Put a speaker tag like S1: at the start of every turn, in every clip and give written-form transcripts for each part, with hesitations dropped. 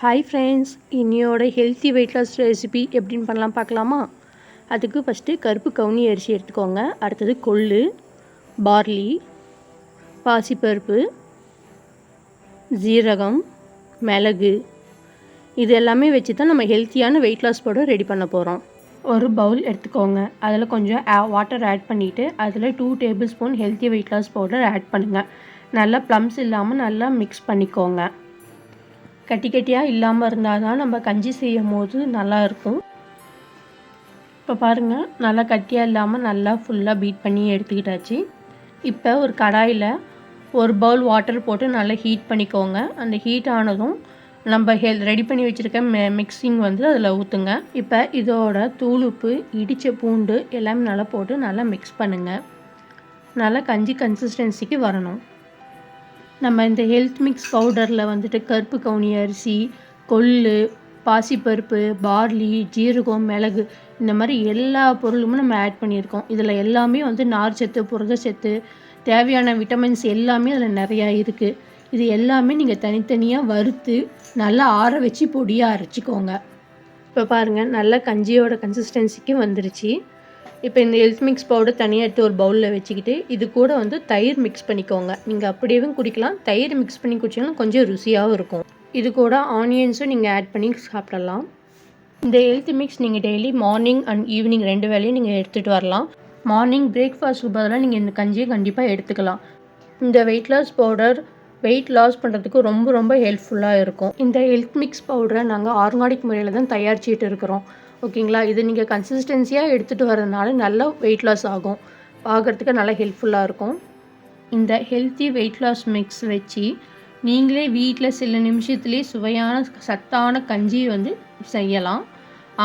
S1: Hi friends, இன்னையோட healthy weight loss recipe எப்படின்னு பண்ணலாம் பார்க்கலாமா? அதுக்கு ஃபஸ்ட்டு கருப்பு கவுனி அரிசி எடுத்துக்கோங்க. அடுத்தது கொள்ளு, பார்லி, பாசிப்பருப்பு, ஜீரகம், மிளகு, இது எல்லாமே வச்சு தான் நம்ம ஹெல்த்தியான வெயிட் லாஸ் பவுடர் ரெடி பண்ண போகிறோம். ஒரு பவுல் எடுத்துக்கோங்க. அதில் கொஞ்சம் வாட்டர் ஆட் பண்ணிவிட்டு அதில் 2 tablespoon healthy weight loss powder add பண்ணுங்கள். நல்லா ப்ளம்ஸ் இல்லாமல் நல்லா மிக்ஸ் பண்ணிக்கோங்க. கட்டி கட்டியாக இல்லாமல் இருந்தால் தான் நம்ம கஞ்சி செய்யும் போது நல்லாயிருக்கும். இப்போ பாருங்கள், நல்லா கட்டியாக இல்லாமல் நல்லா ஃபுல்லாக பீட் பண்ணி எடுத்துக்கிட்டாச்சு. இப்போ ஒரு கடாயில் ஒரு பவுல் வாட்டர் போட்டு நல்லா ஹீட் பண்ணிக்கோங்க. அந்த ஹீட் ஆனதும் நம்ம ரெடி பண்ணி வச்சுருக்க மிக்சிங் வந்து அதில் ஊற்றுங்க. இப்போ இதோட தூளுப்பு, இடித்த பூண்டு எல்லாமே நல்லா போட்டு நல்லா மிக்ஸ் பண்ணுங்கள். நல்லா கஞ்சி கன்சிஸ்டன்சிக்கு வரணும். நம்ம இந்த ஹெல்த் மிக்ஸ் பவுடரில் வந்துட்டு கருப்பு கவுனி அரிசி, கொள்ளு, பாசிப்பருப்பு, பார்லி, ஜீரகம், மிளகு, இந்த மாதிரி எல்லா பொருளுமே நம்ம ஆட் பண்ணியிருக்கோம். இதில் எல்லாமே வந்து நார்ச்சத்து, புரதச்சத்து, தேவையான விட்டமின்ஸ் எல்லாமே அதில் நிறையா இருக்குது. இது எல்லாமே நீங்கள் தனித்தனியாக வறுத்து நல்லா ஆற வச்சு பொடியாக அரைச்சிக்கோங்க. இப்போ பாருங்கள், நல்லா கஞ்சியோட கன்சிஸ்டன்சிக்கு வந்துருச்சு. இப்போ இந்த ஹெல்த் மிக்ஸ் பவுடர் தனியாக எடுத்து ஒரு பவுலில் வச்சுக்கிட்டு இது கூட வந்து தயிர் மிக்ஸ் பண்ணிக்கோங்க. நீங்கள் அப்படியே குடிக்கலாம். தயிர் மிக்ஸ் பண்ணி குடிச்சிங்கன்னா கொஞ்சம் ருசியாகவும் இருக்கும். இது கூட ஆனியன்ஸும் நீங்கள் ஆட் பண்ணி சாப்பிடலாம். இந்த ஹெல்த் மிக்ஸ் நீங்கள் டெய்லி மார்னிங் அண்ட் ஈவினிங் 2 வேளையும் நீங்கள் எடுத்துகிட்டு வரலாம். மார்னிங் பிரேக்ஃபாஸ்ட்டுக்கு பதிலாக நீங்கள் இந்த கஞ்சியை கண்டிப்பாக எடுத்துக்கலாம். இந்த weight loss powder weight loss பண்ணுறதுக்கு ரொம்ப ரொம்ப ஹெல்ப்ஃபுல்லாக இருக்கும். இந்த ஹெல்த் மிக்ஸ் பவுடரை நாங்கள் ஆர்கானிக் முறையில் தான் தயாரிச்சிட்டு இருக்கிறோம். ஓகேங்களா? இது நீங்கள் கன்சிஸ்டன்சியாக எடுத்துகிட்டு வரதுனால நல்லா வெயிட் லாஸ் ஆகும். பார்க்குறதுக்கு நல்லா ஹெல்ப்ஃபுல்லாக இருக்கும். இந்த ஹெல்த்தி வெயிட் லாஸ் மிக்ஸ் வச்சு நீங்களே வீட்டில் சில நிமிஷத்துலேயே சுவையான சத்தான கஞ்சி வந்து செய்யலாம்.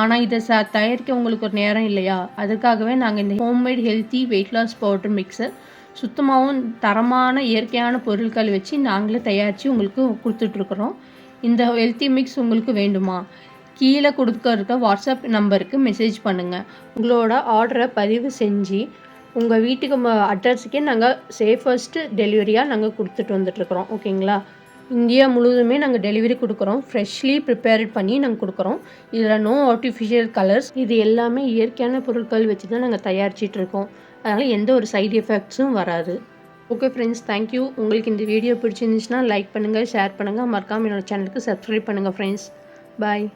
S1: ஆனால் இதை தயாரிக்க உங்களுக்கு ஒரு நேரம் இல்லையா? அதுக்காகவே நாங்கள் இந்த homemade healthy weight loss powder மிக்ஸை சுத்தமாகவும் தரமான இயற்கையான பொருட்கள் வச்சு நாங்களே தயாரித்து உங்களுக்கு கொடுத்துட்ருக்குறோம். இந்த ஹெல்த்தி மிக்ஸ் உங்களுக்கு வேண்டுமா? கீழே கொடுக்க வாட்ஸ்அப் நம்பருக்கு மெசேஜ் பண்ணுங்கள். உங்களோட ஆர்டரை பதிவு செஞ்சு உங்கள் வீட்டுக்கு அட்ரஸுக்கே நாங்கள் சேஃபஸ்ட்டு டெலிவரியாக நாங்கள் கொடுத்துட்டு வந்துட்டுருக்குறோம். ஓகேங்களா? இந்தியா முழுவதுமே நாங்கள் டெலிவரி கொடுக்குறோம். ஃப்ரெஷ்லி ப்ரிப்பேர்ட் பண்ணி நாங்கள் கொடுக்குறோம். இதில் நோ ஆர்டிஃபிஷியல் கலர்ஸ், இது எல்லாமே இயற்கையான பொருட்கள் வச்சு தான் நாங்கள் தயாரிச்சிட்ருக்கோம். அதனால் எந்த ஒரு சைடு எஃபெக்ட்ஸும் வராது. Okay friends, thank you. உங்களுக்கு இந்த வீடியோ பிடிச்சிருந்துச்சுன்னா லைக் பண்ணுங்கள், ஷேர் பண்ணுங்கள், மறக்காமல் என்னோடய சேனலுக்கு சப்ஸ்கிரைப் பண்ணுங்கள் ஃப்ரெண்ட்ஸ். பாய்.